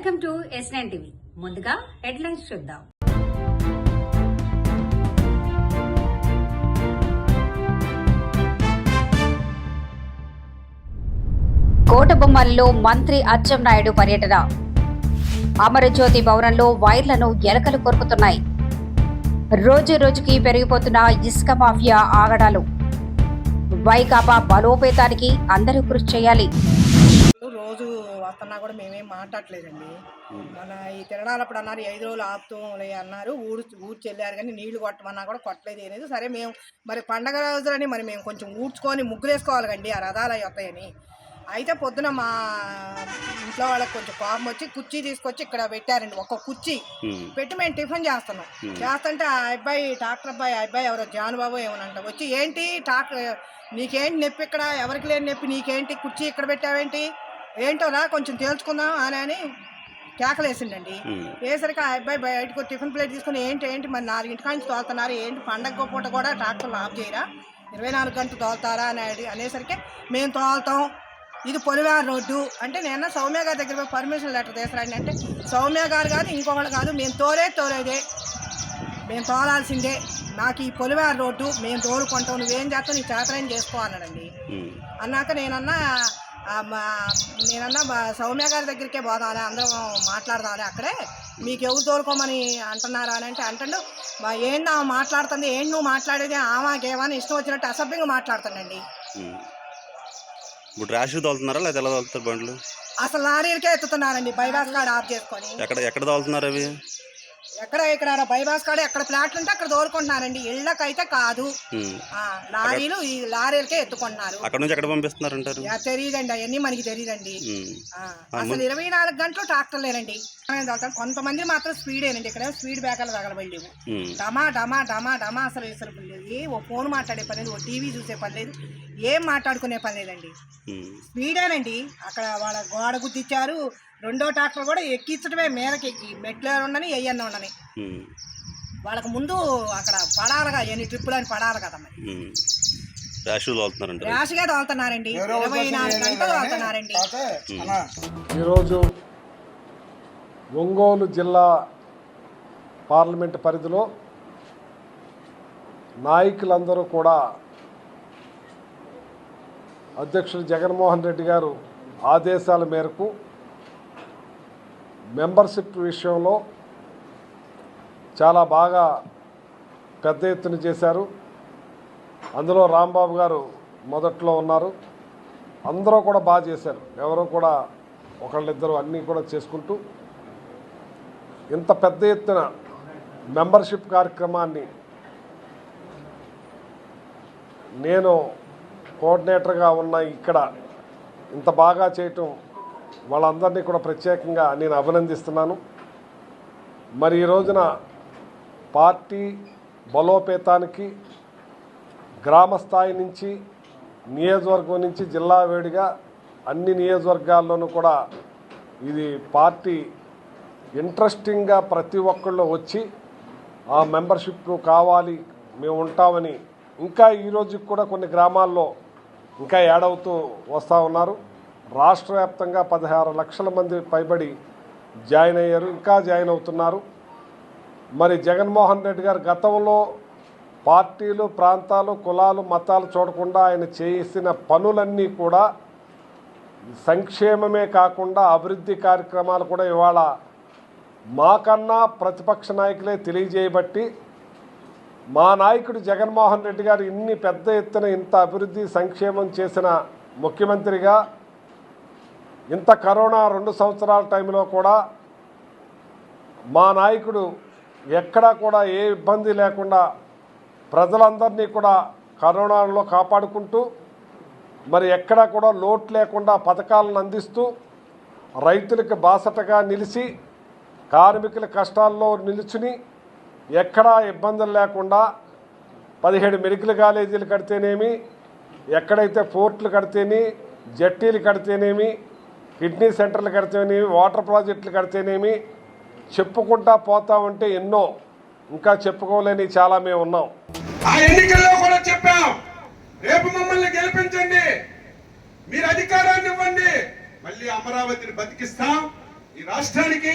Welcome to S9 TV. ముందుగా headlines చూద్దాం. కోటబొమ్మలలో మంత్రి అచ్చెన్నాయుడు పర్యటన. అమరజ్యోతి భవనంలో వైర్లను ఎలకలు కొరుకుతున్నాయి. రోజు రోజుకి పెరిగిపోతున్న ఇసుక మాఫియా ఆగడాలు. వైకాపా బలోపేతానికి అందరూ కృషి చేయాలి. రోజు వస్తున్నా కూడా మేమేం మాట్లాడలేదండి. మన ఈ తిరణాలప్పుడు అన్నారు 5 రోజులు ఆపుతాంలే అన్నారు, ఊడ్చి వెళ్ళారు కానీ నీళ్లు కొట్టమన్నా కూడా కొట్టలేదు అనేది. సరే మేము మరి పండగ రోజులని మరి మేము కొంచెం ఊడ్చుకొని ముగ్గులు వేసుకోవాలి కండి, ఆ రథాలు అవి వస్తాయని. అయితే పొద్దున మా ఇంట్లో వాళ్ళకి కొంచెం కోపం వచ్చి కుర్చీ తీసుకొచ్చి ఇక్కడ పెట్టారండి. ఒక్క కుర్చీ పెట్టి మేము టిఫిన్ చేస్తున్నాం. చేస్తుంటే ఆ అబ్బాయి డాక్టర్ అబ్బాయి ఎవరో జానుబాబు ఏమనంట వచ్చి, ఏంటి డాక్టర్ నీకేంటి నొప్పి, ఇక్కడ ఎవరికి లేని నొప్పి నీకేంటి, కుర్చీ ఇక్కడ పెట్టావేంటి, ఏంటోరా కొంచెం తేల్చుకుందాం అని కేకలేసిండండి. వేసరికి ఆ అబ్బాయి బయటకు టిఫిన్ ప్లేట్ తీసుకుని ఏంటి మరి 4 నుంచి తోలుతున్నారు, ఏంటి పండగ పూట కూడా ట్రాక్టర్లు ఆఫ్ చేయరా, 24 గంటలు తోలుతారా అనేసరికి మేము తోలుతాం, ఇది పొలివారి రోడ్డు అంటే, నేను సౌమ్య గారి దగ్గర పోయి పర్మిషన్ లెటర్ తీసుకురండి అంటే, సౌమ్య గారు కాదు ఇంకొకళ్ళు కాదు, మేము తోలేదే, మేము తోలాల్సిందే, నాకు ఈ పొలివారి రోడ్డు మేము తోలుకుంటాం, నువ్వేం చేస్తావు నీ చేతనని చేసుకోవాలనండి. అన్నాక నేనన్నా సౌమ్య గారి దగ్గరికే పోదామని అందరం మాట్లాడదామని, అక్కడే మీకు ఎవరు తోలుకోమని అంటున్నారా అని అంటాడు, ఏంటి ఆమె మాట్లాడుతుంది, ఏంటి నువ్వు మాట్లాడేది, ఆమెకేమని ఇష్టం వచ్చినట్టు అసభ్యంగా మాట్లాడుతానండి. ఇప్పుడు ర్యాష్ తోలుతున్నారా లేదా ఎలా తోలుతారు బండ్లు? అసలు లారీలకే ఎత్తుతున్నారండి, బైపాస్ కాడ ఆఫ్ చేసుకొని. ఎక్కడ తోలుతున్నారు అవి? ఇక్కడ బైపాస్ కాడ ఎక్కడ ఫ్లాట్లు ఉంటే అక్కడ తోలుకుంటున్నారండి, ఇళ్ళకైతే కాదు. లారీలు ఈ లారీలకే ఎత్తుకుంటున్నారు. అక్కడ నుంచి ఎక్కడ పంపిస్తున్నారంటారు? తెలియదండి, అవన్నీ మనకి తెలియదండి. అసలు 24 గంటలు ట్రాక్టర్ లేరండి. కొంతమంది మాత్రం స్పీడేనండి, ఇక్కడ స్పీడ్ బ్రేకర్లు తగలబడలేవు. డమా డమా డమా డమా అసలు ఓ ఫోన్ మాట్లాడే పని లేదు, ఓ టీవీ చూసే పని లేదు, ఏం మాట్లాడుకునే పని లేదండి. స్పీడేనండి. అక్కడ వాళ్ళ గోడ గుద్దిచ్చారు, రెండో ట్రాక్టర్ కూడా ఎక్కించడమే మీదకి, మెట్లు ఉండని ఎయ్యన్న ఉండని. వాళ్ళకి ముందు అక్కడ పడాలిగా, ఎన్ని ట్రిప్పులు అని పడాలి కదా, ర్యాష్గా తోలుతున్నారండి, 24 గంటలు తోలుతున్నారండి. ఈరోజు ఒంగోలు జిల్లా పార్లమెంటు పరిధిలో నాయకులందరూ కూడా అధ్యక్షుడు జగన్మోహన్ రెడ్డి గారు ఆదేశాల మేరకు మెంబర్షిప్ విషయంలో చాలా బాగా పెద్ద ఎత్తున చేశారు. అందులో రాంబాబు గారు మొదట్లో ఉన్నారు. అందరూ కూడా బాగా చేశారు, ఎవరో కూడా ఒకళ్ళిద్దరు అన్నీ కూడా చేసుకుంటూ ఇంత పెద్ద ఎత్తున మెంబర్షిప్ కార్యక్రమాన్ని నేను కోఆర్డినేటర్గా ఉన్న ఇక్కడ ఇంత బాగా చేయటం వాళ్ళందరినీ కూడా ప్రత్యేకంగా నేను అభినందిస్తున్నాను. మరి ఈ రోజున పార్టీ బలోపేతానికి గ్రామ స్థాయి నుంచి, నియోజకవర్గం నుంచి జిల్లా వేడిగా అన్ని నియోజకవర్గాల్లోనూ కూడా ఇది పార్టీ ఇంట్రెస్టింగ్గా ప్రతి ఒక్కళ్ళు వచ్చి ఆ మెంబర్షిప్ కావాలి మేము ఉంటామని ఇంకా ఈరోజుకి కూడా కొన్ని గ్రామాల్లో ఇంకా యాడ్ అవుతూ వస్తూ ఉన్నారు. రాష్ట్ర వ్యాప్తంగా 16 లక్షల మంది పైబడి జాయిన్ అయ్యారు, ఇంకా జాయిన్ అవుతున్నారు. మరి జగన్మోహన్ రెడ్డి గారు గతంలో పార్టీలు, ప్రాంతాలు, కులాలు, మతాలు చూడకుండా ఆయన చేసిన పనులన్నీ కూడా సంక్షేమమే కాకుండా అభివృద్ధి కార్యక్రమాలు కూడా ఇవాళ మాకన్నా ప్రతిపక్ష నాయకులే తెలియజేయబట్టి మా నాయకుడు జగన్మోహన్ రెడ్డి గారు ఇన్ని పెద్ద ఎత్తున ఇంత అభివృద్ధి సంక్షేమం చేసిన ముఖ్యమంత్రిగా, ఇంత కరోనా 2 సంవత్సరాల టైంలో కూడా మా నాయకుడు ఎక్కడా కూడా ఏ ఇబ్బంది లేకుండా ప్రజలందరినీ కూడా కరోనాలో కాపాడుకుంటూ, మరి ఎక్కడా కూడా లోటు లేకుండా పథకాలను అందిస్తూ, రైతులకు బాసటగా నిలిచి, కార్మికుల కష్టాల్లో నిలుచుని ఎక్కడా ఇబ్బందులు లేకుండా 17 మెడికల్ కాలేజీలు కడితేనేమి, ఎక్కడైతే పోర్టులు కడితేనే, జట్టీలు కడితేనేమి, కిడ్నీ సెంటర్లు కడితేనేమి, వాటర్ ప్రాజెక్టులు కడితేనేమి, చెప్పుకుంటా పోతా ఉంటే ఎన్నో ఇంకా చెప్పుకోలేని చాలా మేము ఉన్నాం. ఆ ఎన్నికల్లో కూడా చెప్పాం, రేపు మమ్మల్ని గెలిపించండి, మీరు అధికారాన్ని ఇవ్వండి, మళ్ళీ అమరావతిని బతికిస్తాం, ఈ రాష్ట్రానికి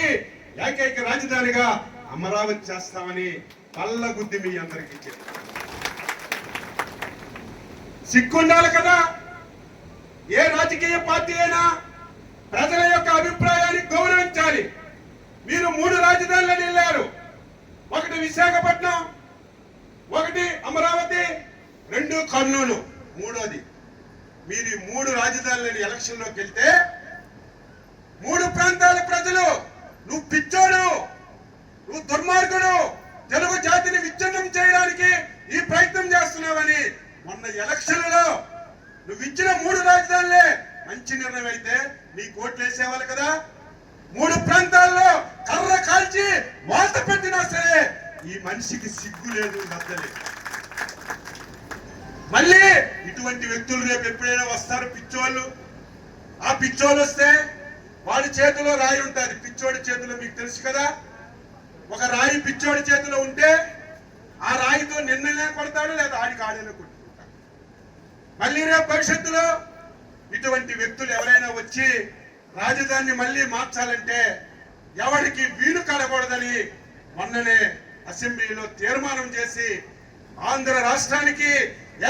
ఏకైక రాజధానిగా అమరావతి చేస్తామని పల్లగుద్ది మీ అందరికీ చెప్పారు. సిగ్గుండాలి కదా. ఏ రాజకీయ పార్టీ అయినా ప్రజల యొక్క అభిప్రాయాన్ని గౌరవించాలి. మీరు 3 రాజధానులను వెళ్ళారు. ఒకటి విశాఖపట్నం, ఒకటి అమరావతి, 2 కర్నూలు, 3వది. మీరు ఈ 3 రాజధానులని ఎలక్షన్లోకి వెళ్తే 3 ప్రాంతాల ప్రజలు నువ్వు పిచ్చోడు, నువ్వు దుర్మార్గుడు, తెలుగు జాతిని విచ్ఛిన్నం చేయడానికి ఈ ప్రయత్నం చేస్తున్నావని మొన్న ఎలక్షన్లలో నువ్వు ఇచ్చిన 3 రాజధానులే మంచి నిర్ణయం అయితే నీ కోట్లు వేసేవాళ్ళు కదా. 3 ప్రాంతాల్లో కర్ర కాల్చి వాత పెట్టినా సరే ఈ మనిషికి సిగ్గు లేదు, లద్దలేదు. మళ్ళీ ఇటువంటి వ్యక్తులు రేపు ఎప్పుడైనా వస్తారు పిచ్చోళ్ళు. ఆ పిచ్చోళ్ళు వస్తే వాడి చేతిలో రాయి ఉంటుంది. పిచ్చోడి చేతిలో మీకు తెలుసు కదా, ఒక రాయి పిచ్చోడి చేతిలో ఉంటే ఆ రాయితో నిన్ననే కొడతాడు, లేదా ఆడికి ఆడేనే కొట్టుకుంటాడు. మళ్ళీ రేపు భవిష్యత్తులో ఇటువంటి వ్యక్తులు ఎవరైనా వచ్చి రాజధానిని మళ్ళీ మార్చాలంటే ఎవరికి వీలు కలగకూడదని మొన్ననే అసెంబ్లీలో తీర్మానం చేసి ఆంధ్ర రాష్ట్రానికి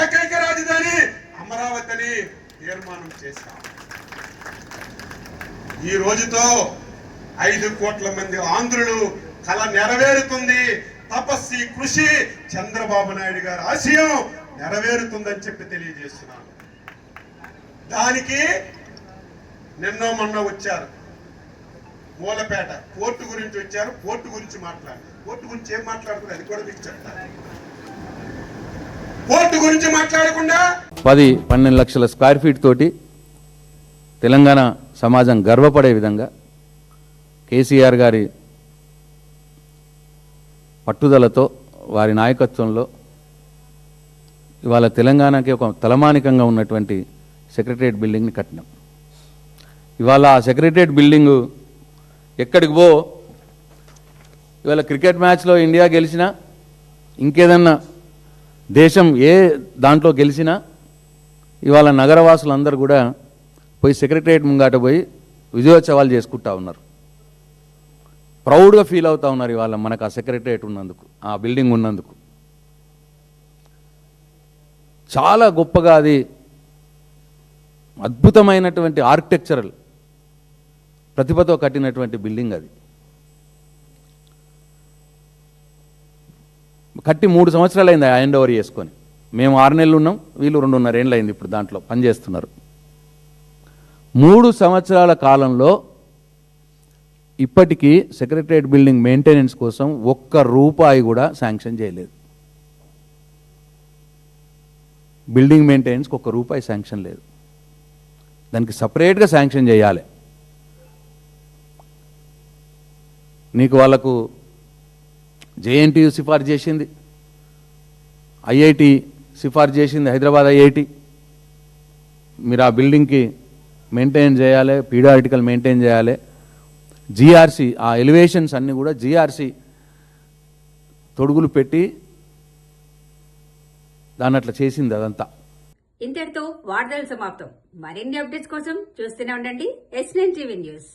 ఏకైక రాజధాని అమరావతి అని తీర్మానం చేశాం. ఈ రోజుతో 5 కోట్ల మంది ఆంధ్రులు కళ నెరవేరుతుంది. తపస్సి కృషి చంద్రబాబు నాయుడు గారి ఆశయం నెరవేరుతుందని చెప్పి తెలియజేస్తున్నాను. దానికి నిన్నో మొన్న వచ్చారు మూలపేట పోర్టు గురించి వచ్చారు. పోర్టు గురించి మాట్లాడారు. పోర్టు గురించి ఏం మాట్లాడుతున్నారు అది కూడా మీకు చెప్తారు. పోర్టు గురించి మాట్లాడకుండా 10-12 లక్షల స్క్వేర్ ఫీట్ తోటి తెలంగాణ సమాజం గర్వపడే విధంగా కేసీఆర్ గారి పట్టుదలతో వారి నాయకత్వంలో ఇవాళ తెలంగాణకి ఒక తలమానికంగా ఉన్నటువంటి సెక్రటరియట్ బిల్డింగ్ని కట్టినాం. ఇవాళ ఆ సెక్రటరియట్ బిల్డింగు ఎక్కడికి పో, ఇవాళ క్రికెట్ మ్యాచ్లో ఇండియా గెలిచినా, ఇంకేదన్నా దేశం ఏ దాంట్లో గెలిచినా ఇవాళ నగరవాసులందరూ కూడా పోయి సెక్రటరియట్ ముంగాట పోయి విజయోత్సవాలు చేసుకుంటా ఉన్నారు. ప్రౌడ్గా ఫీల్ అవుతూ ఉన్నారు ఇవాళ మనకు ఆ సెక్రటరియట్ ఉన్నందుకు, ఆ బిల్డింగ్ ఉన్నందుకు. చాలా గొప్పగా అది అద్భుతమైనటువంటి ఆర్కిటెక్చరల్ ప్రతిభతో కట్టినటువంటి బిల్డింగ్. అది కట్టి 3 సంవత్సరాలు అయింది ఆ హ్యాండ్ ఓవర్ చేసుకొని. మేము 6 నెలలు ఉన్నాం, వీళ్ళు 2.5 ఏళ్ళు అయింది ఇప్పుడు దాంట్లో పనిచేస్తున్నారు. 3 సంవత్సరాల కాలంలో ఇప్పటికీ సెక్రటరియట్ బిల్డింగ్ మెయింటెనెన్స్ కోసం ₹1 కూడా శాంక్షన్ చేయలేదు. బిల్డింగ్ మెయింటెనెన్స్కి ₹1 శాంక్షన్ లేదు. దానికి సపరేట్గా శాంక్షన్ చేయాలి. నీకు వాళ్ళకు జేఎన్టీయు సిఫార్సు చేసింది, ఐఐటి సిఫార్సు చేసింది, హైదరాబాద్ ఐఐటి. మీరు ఆ బిల్డింగ్కి మెయింటైన్ చేయాలి, పీరియాడికల్ మెయింటైన్ చేయాలి. జీఆర్సీ ఆ ఎలివేషన్స్ అన్నీ కూడా జీఆర్సీ తొడుగులు పెట్టి దాన్ని అట్లా చేసింది అదంతా. ఇంతటితో వార్తలు సమాప్తం. మరిన్ని అప్డేట్స్ కోసం చూస్తూనే ఉండండి S9 టీవీ న్యూస్.